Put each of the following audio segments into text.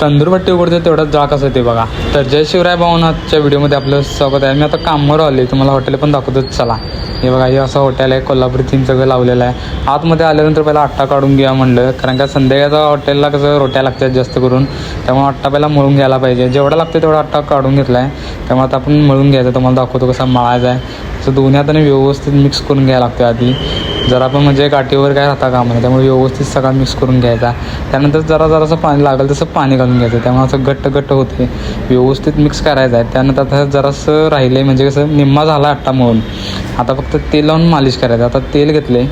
तंदूरपट्टी उघडते तेवढं जाळ कसं ते बघा. तर जय शिवराय भावनाथच्या व्हिडिओमध्ये आपलं स्वागत आहे. मी आता कामावर आले, तुम्हाला हॉटेल पण दाखवतो चला. हे बघा, हे असं हॉटेल आहे, कोल्हापुरी थीम सगळं लावलेलं आहे. आतमध्ये आल्यानंतर पहिला आट्टा काढून घ्या म्हणलं, कारण का संध्याकाळचा हॉटेलला कसं रोट्या लागतात जास्त करून, त्यामुळे आट्टा पहिला मळून घ्यायला पाहिजे. जेवढा लागतं तेवढा आट्टा काढून घेतला आहे, त्यामुळे आता आपण मळून घ्यायचं. तुम्हाला दाखवतो कसा मळायचा आहे. असं दोन्ही हाताने व्यवस्थित मिक्स करून घ्यायला लागतं आधी. जरा पण म्हणजे गाठीवर काय राहता कामा नये, त्यामुळे व्यवस्थित सगळा मिक्स करून घ्यायचा. त्यानंतर जरासं पाणी लागेल तसं पाणी घालून घ्यायचं, त्यामुळे असं घट्ट होते. व्यवस्थित मिक्स करायचं आहे. त्यानंतर आता जरासं राहिलं आहे, म्हणजे कसं निम्मा झाला आट्टा मळून. आता फक्त तेल लावून मालिश करायचं. आता तेल घेतलं आहे,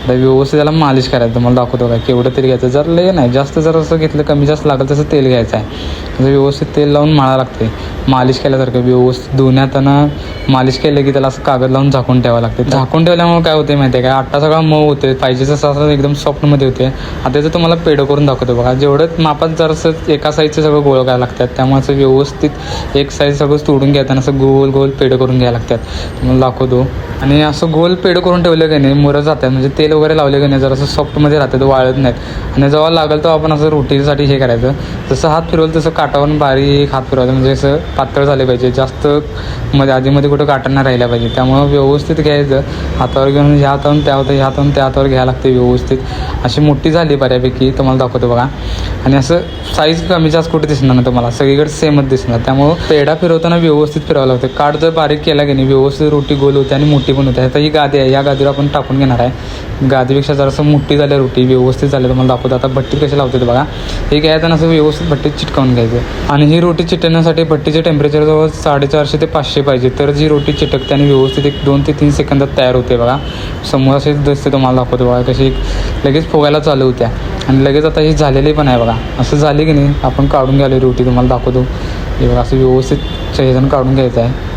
आता व्यवस्थित त्याला मालिश करायचं. तुम्हाला दाखवतो काय केवढं तेल घ्यायचं. जर लय नाही, जास्त जर असं घेतलं कमी जास्त लागेल तसं तेल घ्यायचं आहे. असं व्यवस्थित तेल लावून मळायला लागते, मालिश केल्यासारखं. व्यवस्थित दोन्ही हातानं मालिश केलं की त्याला असं कागद लावून झाकून ठेवावं लागते. झाकून ठेवल्यामुळे काय होते माहिती आहे का, आट्टा सगळा मऊ होते, पाहिजे तसं असं एकदम सॉफ्टमध्ये होते. आता त्याचं तुम्हाला पेढं करून दाखवतो बघा. जेवढं मापात जरासं एका साईजचं सगळं गोळ करायला लागतात, त्यामुळे असं व्यवस्थित एक साईज सगळं तोडून घ्यायचं, असं गोल पेढं करून घ्यायला लागतात. तुम्हाला दाखवतो. आणि असं गोल पेढं करून ठेवलं की नाही मुरत जातात, म्हणजे तेल वगैरे लावले की नाही जरासं सॉफ्टमध्ये राहतात, वाळत नाहीत. आणि जेव्हा लागेल तेव्हा आपण असं रोटीसाठी हे करायचं, जसं हात फिरवलं तसं काटावरून बारीक हात फिरवायचं, म्हणजे असं पातळ झाले पाहिजे, जास्त मध्ये आधीमध्ये कुठं काटांना राहिल्या पाहिजे. त्यामुळं व्यवस्थित घ्यायचं, हातावर घेऊन ह्या हातावरून त्या हातावर, ह्या हातावरून त्या हातावर घ्यायला लागते व्यवस्थित. अशी मोठी झाली बऱ्यापैकी, तुम्हाला दाखवतो बघा. आणि असं साईज कमी जास्त कुठे दिसणार नाही तुम्हाला, सगळीकडे सेमच दिसणार. त्यामुळं पेढा फिरवताना व्यवस्थित फिरवावं लागतं. काठ जर बारीक केला की नाही व्यवस्थित रोटी गोल होते आणि मोठी पण होते. आता ही गादी आहे, या गादीवर आपण टाकून घेणार आहे. गादीपेक्षा जरासं मोठी झाली रोटी, व्यवस्थित झाली. तुम्हाला दाखवतो आता भट्टीत कशी लावते बघा. हे घ्यायचं, असं व्यवस्थित भट्टीत चिटकावून घ्यायचं. आणि ही रोटी चिटकण्यासाठी भट्टीचे टेम्परेचर जवळ 450 ते 500 पाहिजे, तर जी रोटी चिटकते आणि व्यवस्थित 1 2 ते 3 सेकंदात तयार होते बघा. समोर असे दिसते, तुम्हाला दाखवतो बघा कशी लगेच फुगायला चालू होत्या. आणि लगेच आता ही झालेली पण आहे बघा. असं झाली की नाही आपण काढून घ्यायला रोटी, तुम्हाला दाखवतो. हे बघा असं व्यवस्थित चेहऱ्यानं काढून घ्यायचं आहे.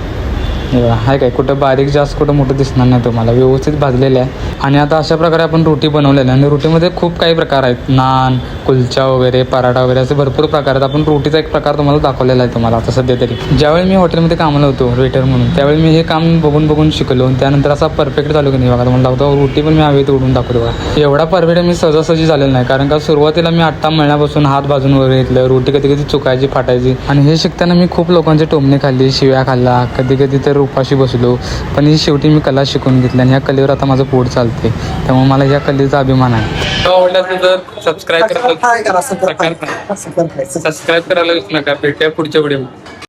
हे बघा आहे काय, कुठं बारीक जास्त कुठं मोठं दिसणार नाही तुम्हाला, व्यवस्थित भाजलेलं आहे. आणि आता अशा प्रकारे आपण रोटी बनवलेली आहे. आणि रोटीमध्ये खूप काही प्रकार आहेत, नान, कुलचा वगैरे, पराठा वगैरे, असे भरपूर प्रकार आहेत. आपण रोटीचा एक प्रकार तुम्हाला दाखवलेला आहे तुम्हाला आता सध्या तरी. ज्यावेळी मी हॉटेलमध्ये कामाला होतो वेटर म्हणून, त्यावेळी मी हे काम बघून शिकलो. त्यानंतर असा परफेक्ट झालो की नाही बघा. तुम्हाला दाखवतो रोटी पण मी हवेत उडून दाखवतो बघा. एवढा परफेक्ट मी सहजासहजी झालेलं नाही, कारण का सुरुवातीला मी आट्टा मळण्यापासून हात भाजून वगैरे घेतलं. रोटी कधी कधी चुकायची, फाटायची. आणि हे शिकताना मी खूप लोकांचे टोमणे खाल्ली, शिव्या खाल्ला, कधी तर उपाशी बसलो. पण ही शेवटी मी कला शिकून घेतली आणि ह्या कलेवर आता माझं पोट चालते. त्यामुळे मला ह्या कलेचा अभिमान आहे. आवडला तर सबस्क्राईब करायला विसरू नका. भेटूया पुढच्या व्हिडिओ.